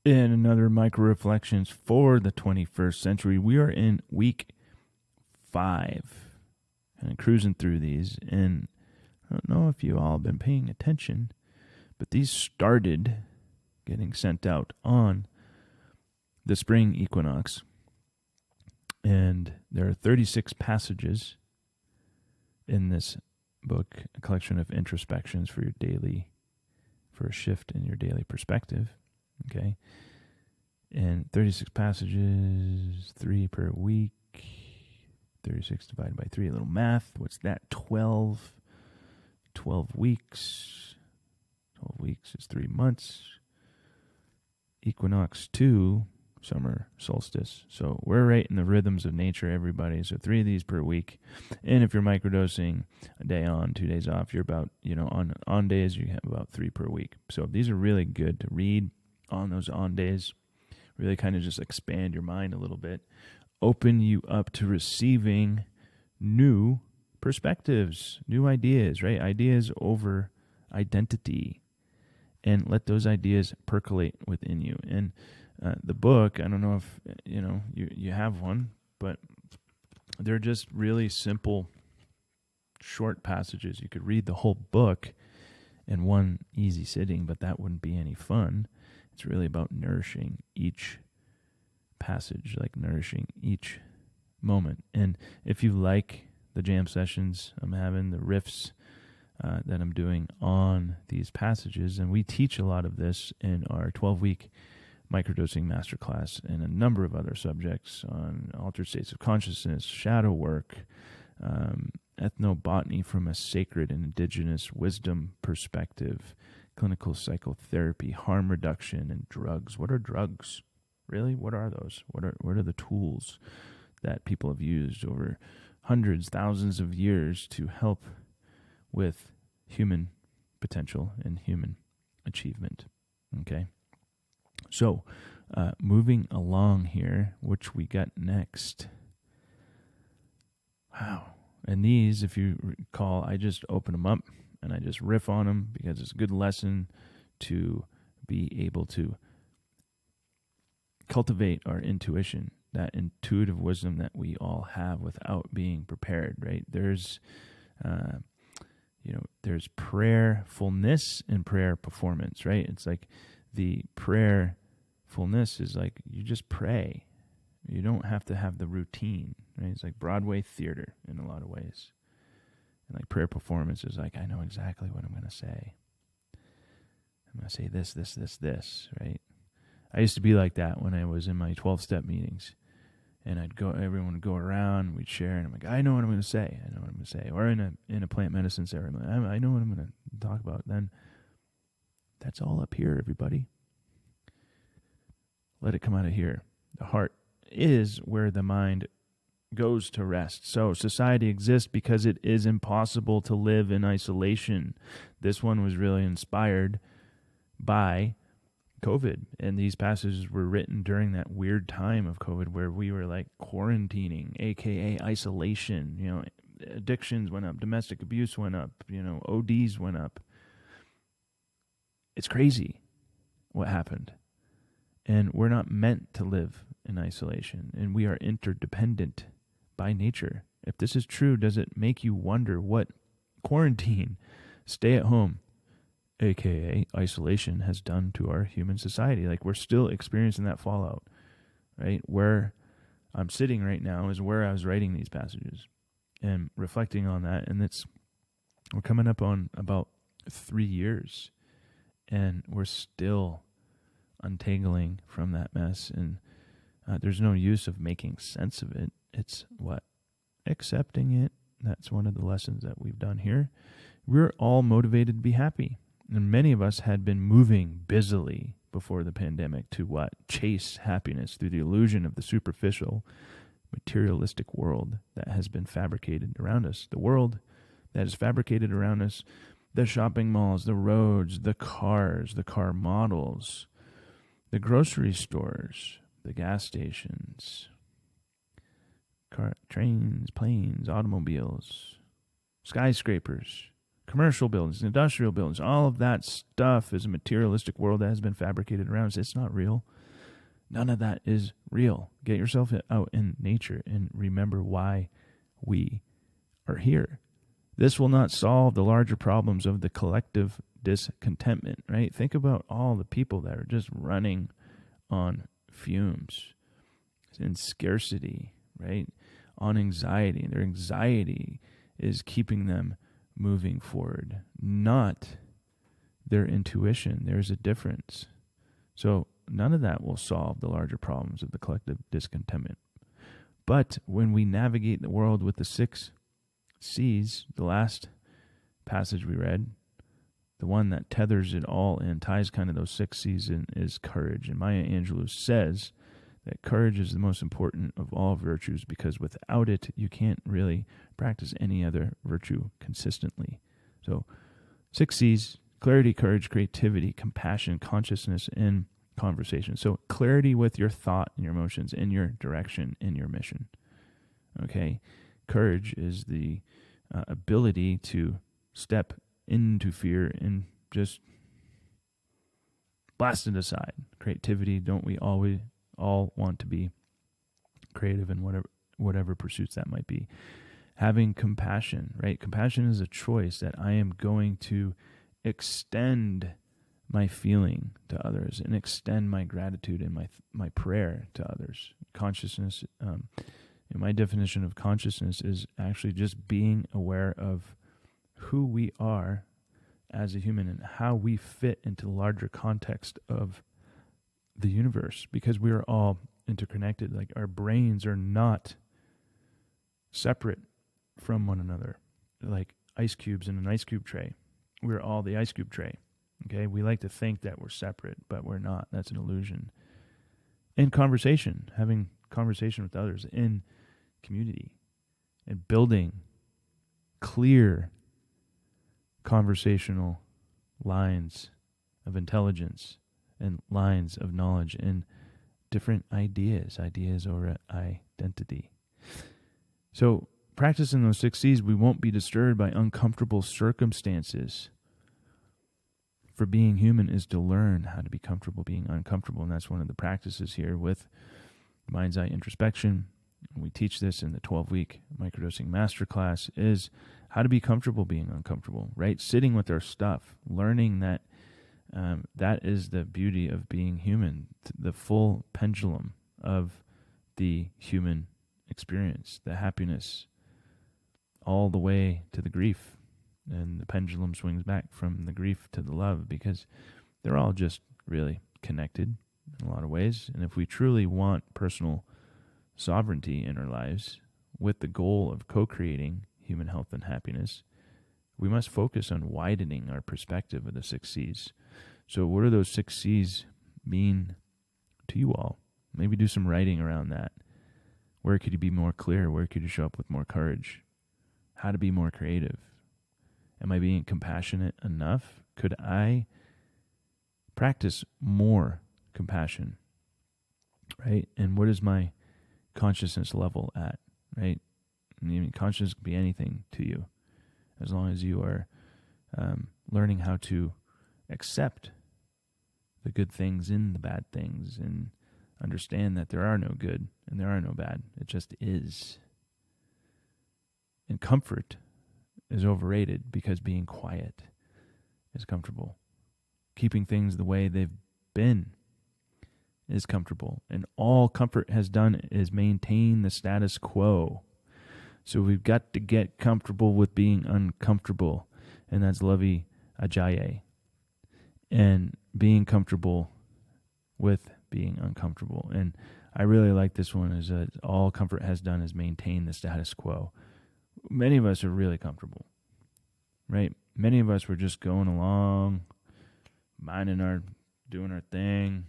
And another micro reflections for the 21st century. We are in week 5 and cruising through these. And I don't know if you all have been paying attention, but these started getting sent out on the spring equinox. And there are 36 passages in this book, a collection of introspections for a shift in your daily perspective. Okay. And 36 passages, 3 per week. 36 divided by 3, a little math. What's that? 12. 12 weeks. 12 weeks is 3 months. Equinox 2, summer solstice. So we're right in the rhythms of nature, everybody. So 3 of these per week. And if you're microdosing a day on, 2 days off, you're about, on days, you have about 3 per week. So these are really good to read on those on days. Really kind of just expand your mind a little bit. Open you up to receiving new perspectives, new ideas, right? Ideas over identity. And let those ideas percolate within you. And the book, I don't know if you have one, but they're just really simple, short passages. You could read the whole book in one easy sitting, but that wouldn't be any fun. It's really about nourishing each passage, like nourishing each moment. And if you like the jam sessions I'm having, the riffs that I'm doing on these passages, and we teach a lot of this in our 12-week microdosing masterclass and a number of other subjects on altered states of consciousness, shadow work, ethnobotany from a sacred and indigenous wisdom perspective, clinical psychotherapy, harm reduction, and drugs. What are drugs? Really? What are those? What are the tools that people have used over hundreds, thousands of years to help with human potential and human achievement? Okay. So, moving along here, which we got next. Wow. And these, if you recall, I just open them up and I just riff on them because it's a good lesson to be able to cultivate our intuition, that intuitive wisdom that we all have without being prepared, right? There's prayerfulness and prayer performance, right? It's like the prayerfulness is like you just pray. You don't have to have the routine, right? It's like Broadway theater in a lot of ways. And like prayer performance is like, I know exactly what I'm going to say. I'm going to say this, right? I used to be like that when I was in my 12-step meetings. And everyone would go around, we'd share, and I'm like, I know what I'm going to say. Or in a plant medicine ceremony, I know what I'm going to talk about. Then that's all up here, everybody. Let it come out of here. The heart is where the mind goes to rest. So society exists because it is impossible to live in isolation. This one was really inspired by COVID, and these passages were written during that weird time of COVID where we were like quarantining, aka isolation. Addictions went up, domestic abuse went up, ODs went up. It's crazy what happened. And we're not meant to live in isolation, and we are interdependent by nature. If this is true, does it make you wonder what quarantine, stay at home, aka isolation, has done to our human society? Like, we're still experiencing that fallout, right? Where I'm sitting right now is where I was writing these passages and reflecting on that. And we're coming up on about 3 years, and we're still untangling from that mess. And there's no use of making sense of it. It's accepting it. That's one of the lessons that we've done here. We're all motivated to be happy. And many of us had been moving busily before the pandemic to chase happiness through the illusion of the superficial, materialistic world that has been fabricated around us. The world that is fabricated around us, the shopping malls, the roads, the cars, the car models, the grocery stores, the gas stations, trains, planes, automobiles, skyscrapers, commercial buildings, industrial buildings, all of that stuff is a materialistic world that has been fabricated around us. It's not real. None of that is real. Get yourself out in nature and remember why we are here. This will not solve the larger problems of the collective discontentment, right? Think about all the people that are just running on fumes, in scarcity, right? On anxiety. Their anxiety is keeping them moving forward, not their intuition. There's a difference. So none of that will solve the larger problems of the collective discontentment. But when we navigate the world with the 6 C's, the last passage we read, the one that tethers it all in, ties kind of those 6 C's in, is courage. And Maya Angelou says that courage is the most important of all virtues because without it, you can't really practice any other virtue consistently. So 6 C's, clarity, courage, creativity, compassion, consciousness, and conversation. So clarity with your thought and your emotions in your direction, in your mission. Okay? Courage is the ability to step into fear and just blast it aside. Creativity, don't we all want to be creative in whatever pursuits that might be. Having compassion, right? Compassion is a choice that I am going to extend my feeling to others and extend my gratitude and my prayer to others. Consciousness, my definition of consciousness is actually just being aware of who we are as a human and how we fit into the larger context of the universe, because we are all interconnected. Like our brains are not separate from one another. They're like ice cubes in an ice cube tray. We're all the ice cube tray. Okay, we like to think that we're separate, but we're not. That's an illusion. In conversation, having conversation with others in community, and building clear conversational lines of intelligence and lines of knowledge and different ideas or identity. So practicing those 6 C's, we won't be disturbed by uncomfortable circumstances. For being human is to learn how to be comfortable being uncomfortable, and that's one of the practices here with mind's eye introspection. We teach this in the 12-week microdosing masterclass, is how to be comfortable being uncomfortable, right? Sitting with our stuff, learning that that is the beauty of being human, the full pendulum of the human experience, the happiness, all the way to the grief. And the pendulum swings back from the grief to the love, because they're all just really connected in a lot of ways. And if we truly want personal sovereignty in our lives with the goal of co-creating human health and happiness, we must focus on widening our perspective of the 6 C's. So what do those 6 C's mean to you all? Maybe do some writing around that. Where could you be more clear? Where could you show up with more courage? How to be more creative? Am I being compassionate enough? Could I practice more compassion? Right? And what is my consciousness level at? Right? I mean, consciousness can be anything to you, as long as you are learning how to accept the good things in the bad things and understand that there are no good and there are no bad. It just is. And comfort is overrated, because being quiet is comfortable. Keeping things the way they've been is comfortable. And all comfort has done is maintain the status quo. So we've got to get comfortable with being uncomfortable. And that's Lovey Ajayi. And being comfortable with being uncomfortable. And I really like this one, is that all comfort has done is maintain the status quo. Many of us are really comfortable, right? Many of us were just going along, doing our thing.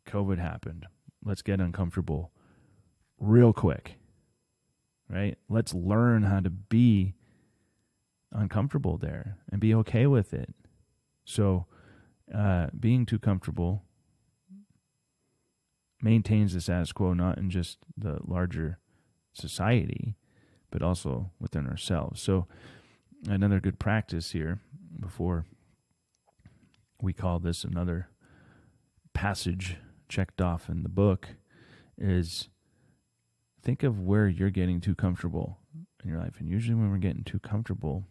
COVID happened. Let's get uncomfortable real quick, right? Let's learn how to be uncomfortable there and be okay with it. So being too comfortable maintains the status quo, not in just the larger society, but also within ourselves. So another good practice here before we call this another passage checked off in the book is think of where you're getting too comfortable in your life. And usually when we're getting too comfortable,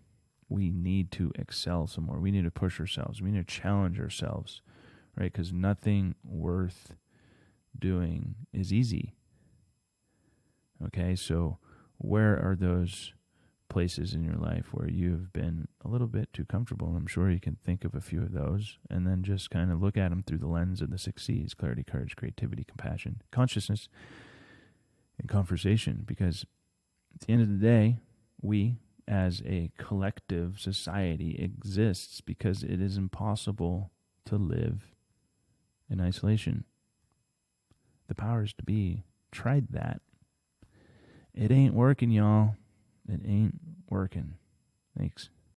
we need to excel some more. We need to push ourselves. We need to challenge ourselves, right? Because nothing worth doing is easy. Okay, so where are those places in your life where you've been a little bit too comfortable? And I'm sure you can think of a few of those and then just kind of look at them through the lens of the 6 C's: clarity, courage, creativity, compassion, consciousness, and conversation. Because at the end of the day, we as a collective society exists because it is impossible to live in isolation. The powers to be tried that. It ain't working, y'all. It ain't working. Thanks.